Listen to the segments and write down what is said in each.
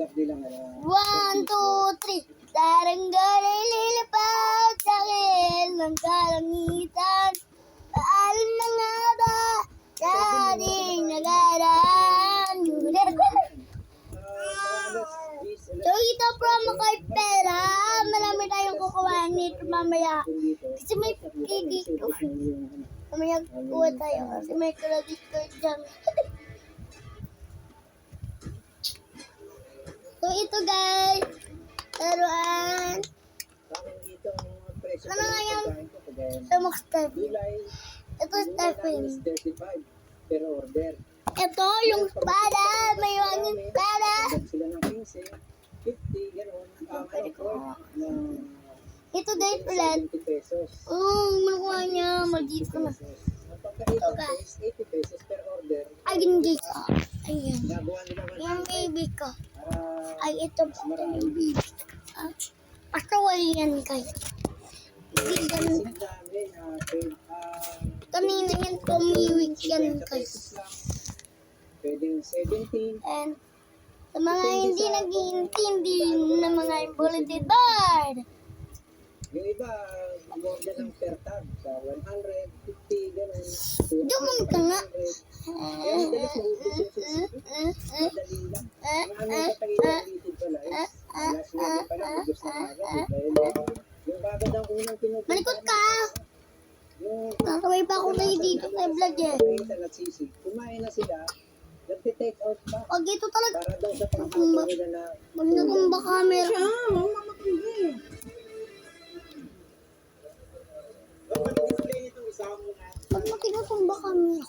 1, 2, 3. Saranggola lilipad sa akin ng kalangitan. Paalam na nga ba sa ating nagaraan? So, ito promo kay pera. Marami tayong kukuha nito mamaya. Kasi may piggy dito. Mamaya kukuha tayo kasi may credit card dyan. So, ito guys. Taruan. Ano nga yung samok step? Ito stepping. Ito yung espada. May wanging espada. Ito guys ulit. Malukuha niya. Maldito na. Ito guys. Ay, yun guys. Ayan. Yung baby ko. Ay, ito pa yung baby ko. Pasawal yan guys. Kanina yan tumiwik yan guys. And sa mga hindi nag-iintindi na mga bulletin board. Yung iba, mag-order ng per tag sa 150, gano'n. Dumong ka nga. Madali lang. Ang aming kapag-iwagitin pala is, last night pala, gusto na agad. Yung bagad ang unang pinupunta. Malikot ka! Kakaway pa ako na dito sa vlog eh. Kumain na sila, nagtitake out pa. Pag ito talaga, Para daw sa pangkakot nila na... pag natumba camera. Pag matinutumba camera.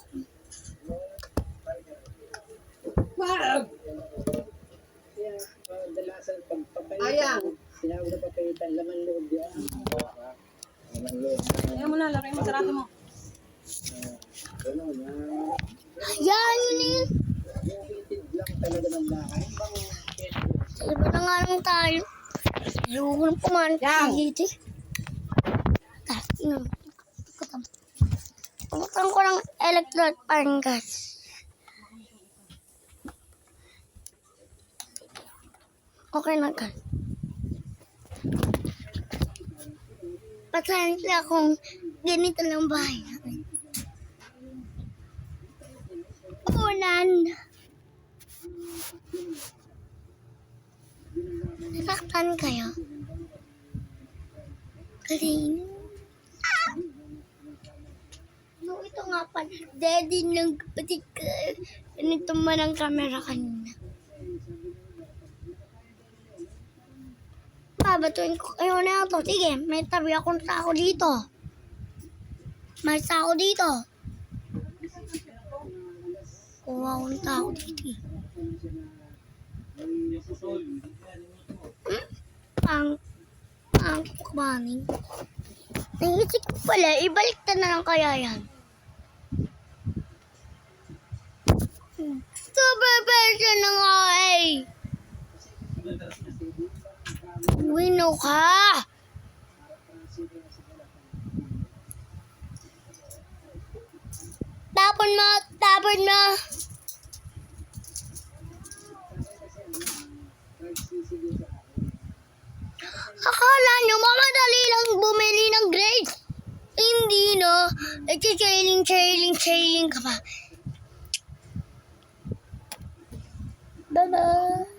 Wag! Kaya, dalasan pagpapayitan. Sinawag na papayitan, laman loob yan. Laman loob. Ayan mo na, laruin mo, sarado mo. Gano'n, Yan, yun na yun. yung hitid lang talaga ng bahay. Sa iba na nga lang tayo. Ayoko na pumanit dito. Tapos yun. Pagkakang ko ng electrode pan gas. Okay na ka. Pasahin sila kung ganito lang bahay namin. Ulan. Nasaktan kayo? Kasi no, ito nga pa. Daddy ng kapatid ko. Ganito man ang camera kanina. Babatuin ko kayo na ito. Sige, may tabi akong sako dito. May sako dito. Kuha akong sako dito. Ang kumaning. Naisip ko pala, ibalik na lang kaya yan. Super version na nga eh. Wino ka. Tapon mo, tapon mo. Akala nyo, mamadali lang bumili ng grades. Hindi, no? Chailing ka pa. Bye-bye.